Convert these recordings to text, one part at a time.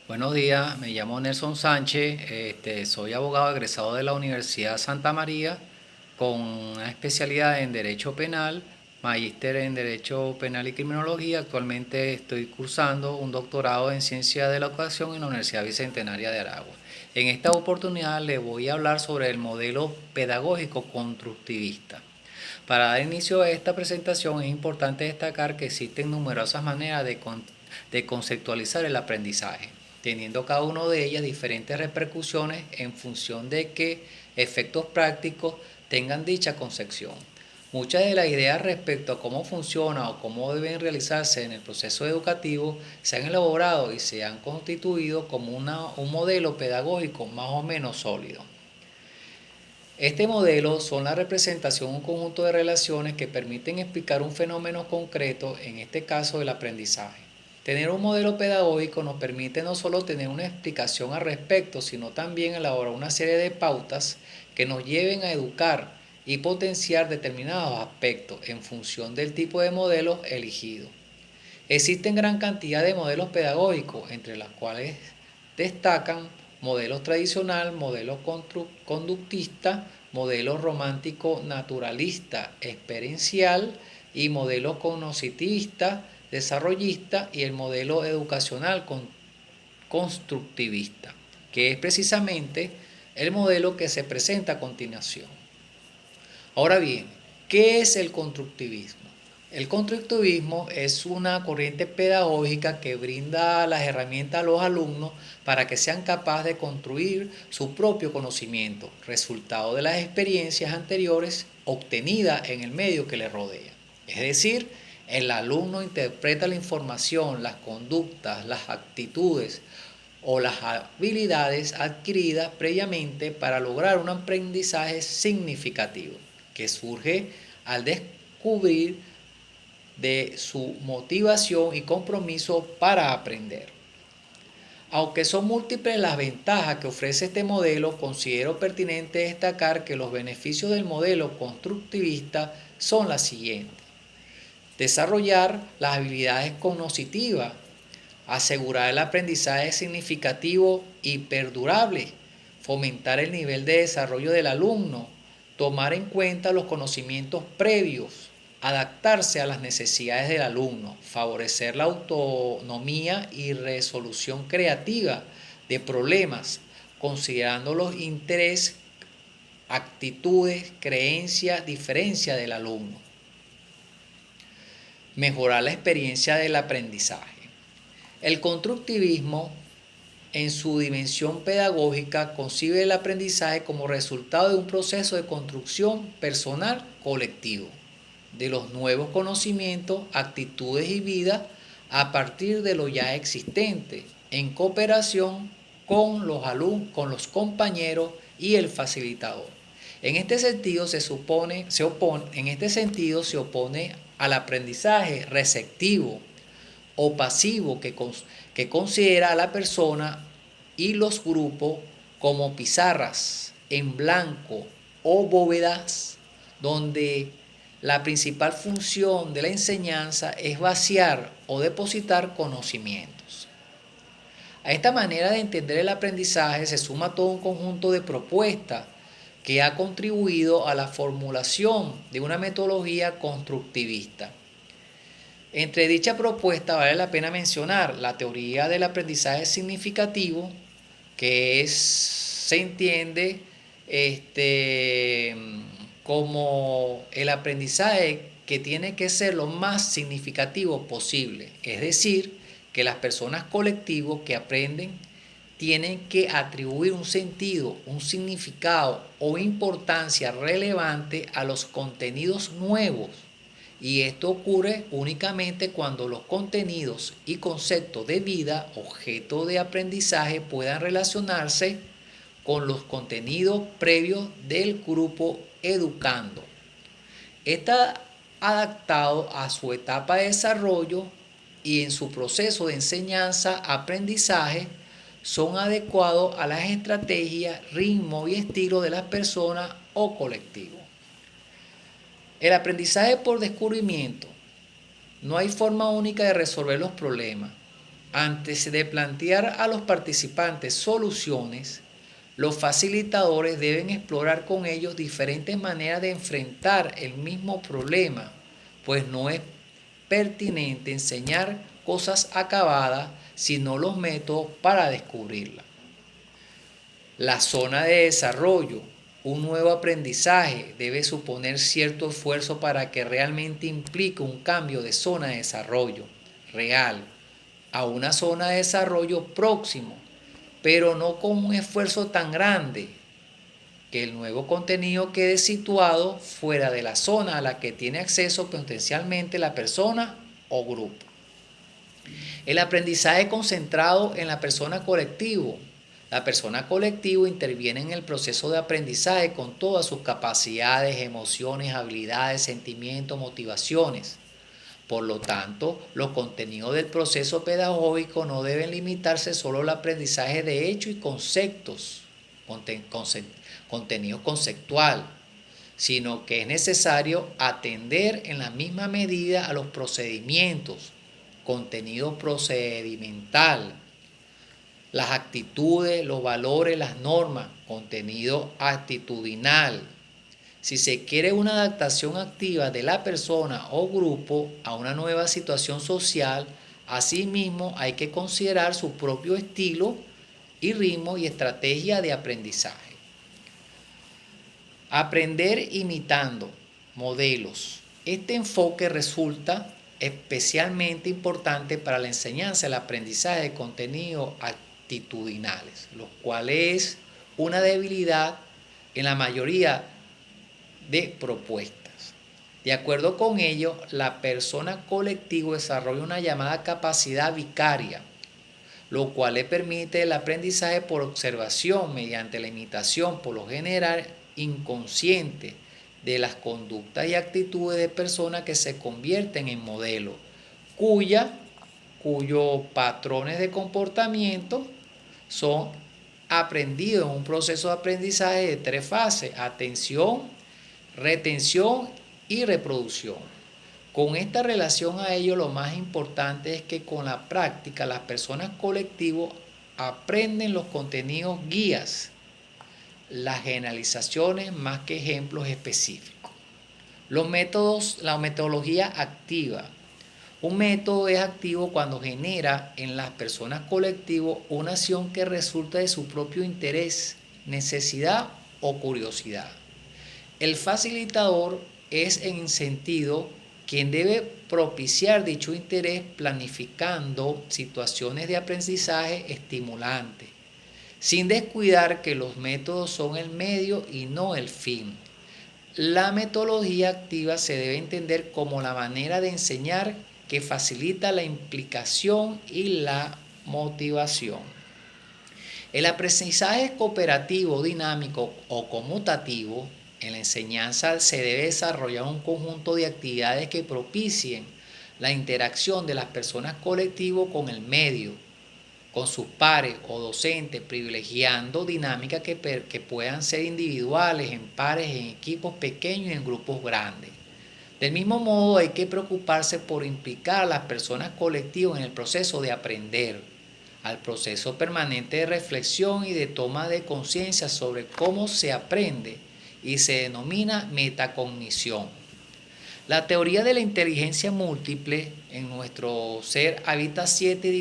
Buenos días, me llamo Nelson Sánchez, soy abogado egresado de la Universidad Santa María con una especialidad en Derecho Penal, magíster en Derecho Penal y Criminología. Actualmente estoy cursando un doctorado en Ciencia de la Educación en la Universidad Bicentenaria de Aragua. En esta oportunidad les voy a hablar sobre el modelo pedagógico constructivista. Para dar inicio a esta presentación es importante destacar que existen numerosas maneras de conceptualizar el aprendizaje, teniendo cada una de ellas diferentes repercusiones en función de qué efectos prácticos tengan dicha concepción. Muchas de las ideas respecto a cómo funciona o cómo deben realizarse en el proceso educativo se han elaborado y se han constituido como un modelo pedagógico más o menos sólido. Este modelo son la representación de un conjunto de relaciones que permiten explicar un fenómeno concreto, en este caso el aprendizaje. Tener un modelo pedagógico nos permite no solo tener una explicación al respecto, sino también elaborar una serie de pautas que nos lleven a educar y potenciar determinados aspectos en función del tipo de modelo elegido. Existen gran cantidad de modelos pedagógicos, entre los cuales destacan modelos tradicional, modelo conductista, modelo romántico naturalista experiencial y modelo cognitivista desarrollista y el modelo educacional constructivista, que es precisamente el modelo que se presenta a continuación. Ahora bien, ¿qué es el constructivismo? El constructivismo es una corriente pedagógica que brinda las herramientas a los alumnos para que sean capaces de construir su propio conocimiento, resultado de las experiencias anteriores obtenidas en el medio que le rodea. Es decir, el alumno interpreta la información, las conductas, las actitudes o las habilidades adquiridas previamente para lograr un aprendizaje significativo que surge al descubrir de su motivación y compromiso para aprender. Aunque son múltiples las ventajas que ofrece este modelo, considero pertinente destacar que los beneficios del modelo constructivista son las siguientes: desarrollar las habilidades cognitivas, asegurar el aprendizaje significativo y perdurable, fomentar el nivel de desarrollo del alumno, tomar en cuenta los conocimientos previos, adaptarse a las necesidades del alumno, favorecer la autonomía y resolución creativa de problemas, considerando los intereses, actitudes, creencias, diferencias del alumno. Mejorar la experiencia del aprendizaje. El constructivismo, en su dimensión pedagógica, concibe el aprendizaje como resultado de un proceso de construcción personal colectivo de los nuevos conocimientos, actitudes y vida a partir de lo ya existente, en cooperación con los alumnos, con los compañeros y el facilitador. En este sentido se opone al aprendizaje receptivo o pasivo que considera a la persona y los grupos como pizarras en blanco o bóvedas donde la principal función de la enseñanza es vaciar o depositar conocimientos. A esta manera de entender el aprendizaje se suma todo un conjunto de propuestas que ha contribuido a la formulación de una metodología constructivista. Entre dicha propuesta vale la pena mencionar la teoría del aprendizaje significativo, que se entiende como el aprendizaje que tiene que ser lo más significativo posible. Es decir, que las personas colectivos que aprenden tienen que atribuir un sentido, un significado o importancia relevante a los contenidos nuevos. Y esto ocurre únicamente cuando los contenidos y conceptos de vida, objeto de aprendizaje, puedan relacionarse con los contenidos previos del grupo educando. Está adaptado a su etapa de desarrollo y en su proceso de enseñanza-aprendizaje son adecuados a las estrategias, ritmo y estilo de las personas o colectivos. El aprendizaje por descubrimiento. No hay forma única de resolver los problemas. Antes de plantear a los participantes soluciones, los facilitadores deben explorar con ellos diferentes maneras de enfrentar el mismo problema, pues no es pertinente enseñar cosas acabadas, sino los métodos para descubrirlas. La zona de desarrollo, un nuevo aprendizaje, debe suponer cierto esfuerzo para que realmente implique un cambio de zona de desarrollo real a una zona de desarrollo próximo, pero no con un esfuerzo tan grande que el nuevo contenido quede situado fuera de la zona a la que tiene acceso potencialmente la persona o grupo. El aprendizaje concentrado en la persona colectivo. La persona colectivo interviene en el proceso de aprendizaje con todas sus capacidades, emociones, habilidades, sentimientos, motivaciones. Por lo tanto, los contenidos del proceso pedagógico no deben limitarse solo al aprendizaje de hechos y conceptos, contenido conceptual, sino que es necesario atender en la misma medida a los procedimientos, contenido procedimental, las actitudes, los valores, las normas, contenido actitudinal. Si se quiere una adaptación activa de la persona o grupo a una nueva situación social, asimismo hay que considerar su propio estilo y ritmo y estrategia de aprendizaje. Aprender imitando modelos. Este enfoque resulta especialmente importante para la enseñanza y el aprendizaje de contenidos actitudinales, lo cual es una debilidad en la mayoría de propuestas. De acuerdo con ello, la persona colectiva desarrolla una llamada capacidad vicaria, lo cual le permite el aprendizaje por observación mediante la imitación, por lo general inconsciente, de las conductas y actitudes de personas que se convierten en modelos, cuyos patrones de comportamiento son aprendidos en un proceso de aprendizaje de 3 fases: atención, retención y reproducción. Con esta relación a ello, lo más importante es que con la práctica las personas colectivas aprenden los contenidos guías, las generalizaciones más que ejemplos específicos. Los métodos, la metodología activa. Un método es activo cuando genera en las personas colectivas una acción que resulta de su propio interés, necesidad o curiosidad. El facilitador es en sentido quien debe propiciar dicho interés planificando situaciones de aprendizaje estimulantes, sin descuidar que los métodos son el medio y no el fin. La metodología activa se debe entender como la manera de enseñar que facilita la implicación y la motivación. El aprendizaje cooperativo, dinámico o conmutativo. En la enseñanza se debe desarrollar un conjunto de actividades que propicien la interacción de las personas colectivas con el medio, con sus pares o docentes, privilegiando dinámicas que puedan ser individuales, en pares, en equipos pequeños y en grupos grandes. Del mismo modo, hay que preocuparse por implicar a las personas colectivas en el proceso de aprender, al proceso permanente de reflexión y de toma de conciencia sobre cómo se aprende, y se denomina metacognición. La teoría de la inteligencia múltiple en nuestro ser habita 7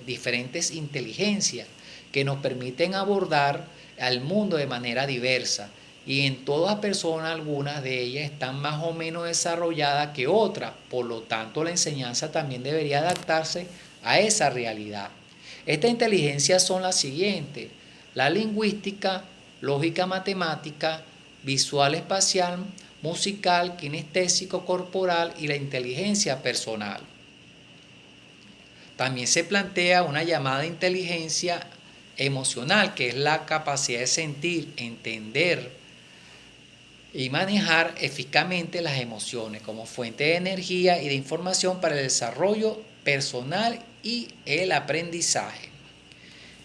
diferentes inteligencias que nos permiten abordar al mundo de manera diversa, y en todas personas algunas de ellas están más o menos desarrolladas que otras, por lo tanto la enseñanza también debería adaptarse a esa realidad. Estas inteligencias son las siguientes: la lingüística, lógica matemática, visual espacial, musical, kinestésico corporal y la inteligencia personal. También se plantea una llamada inteligencia emocional, que es la capacidad de sentir, entender y manejar eficazmente las emociones como fuente de energía y de información para el desarrollo personal y el aprendizaje.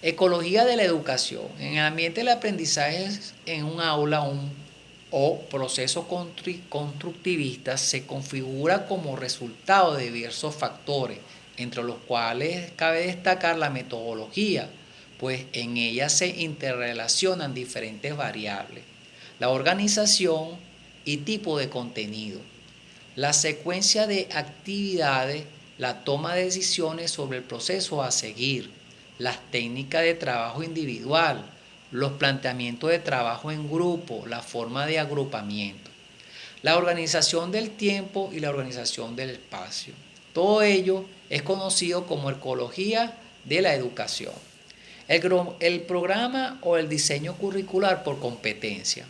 Ecología de la educación. En el ambiente del aprendizaje en un aula o proceso constructivista se configura como resultado de diversos factores entre los cuales cabe destacar la metodología, pues en ella se interrelacionan diferentes variables, la organización y tipo de contenido, la secuencia de actividades, la toma de decisiones sobre el proceso a seguir, las técnicas de trabajo individual, los planteamientos de trabajo en grupo, la forma de agrupamiento, la organización del tiempo y la organización del espacio. Todo ello es conocido como ecología de la educación. El programa o el diseño curricular por competencia.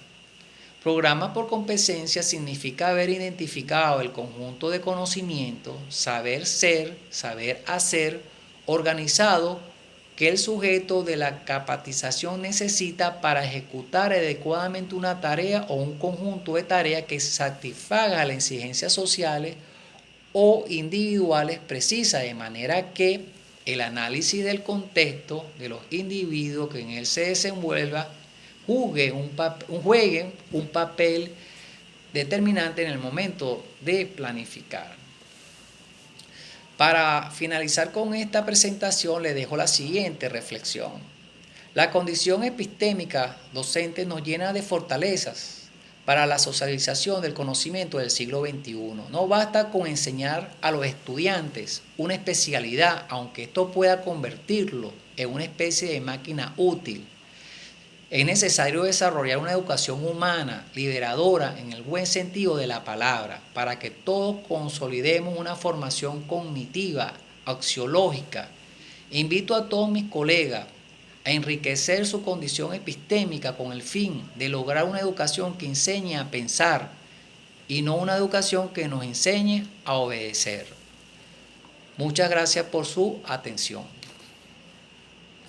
Programa por competencia significa haber identificado el conjunto de conocimientos, saber ser, saber hacer, organizado que el sujeto de la capacitación necesita para ejecutar adecuadamente una tarea o un conjunto de tareas que satisfaga las exigencias sociales o individuales precisas, de manera que el análisis del contexto de los individuos que en él se desenvuelva jueguen un papel determinante en el momento de planificar. Para finalizar con esta presentación, les dejo la siguiente reflexión. La condición epistémica docente nos llena de fortalezas para la socialización del conocimiento del siglo XXI. No basta con enseñar a los estudiantes una especialidad, aunque esto pueda convertirlo en una especie de máquina útil. Es necesario desarrollar una educación humana, liberadora en el buen sentido de la palabra, para que todos consolidemos una formación cognitiva, axiológica. Invito a todos mis colegas a enriquecer su condición epistémica con el fin de lograr una educación que enseñe a pensar y no una educación que nos enseñe a obedecer. Muchas gracias por su atención.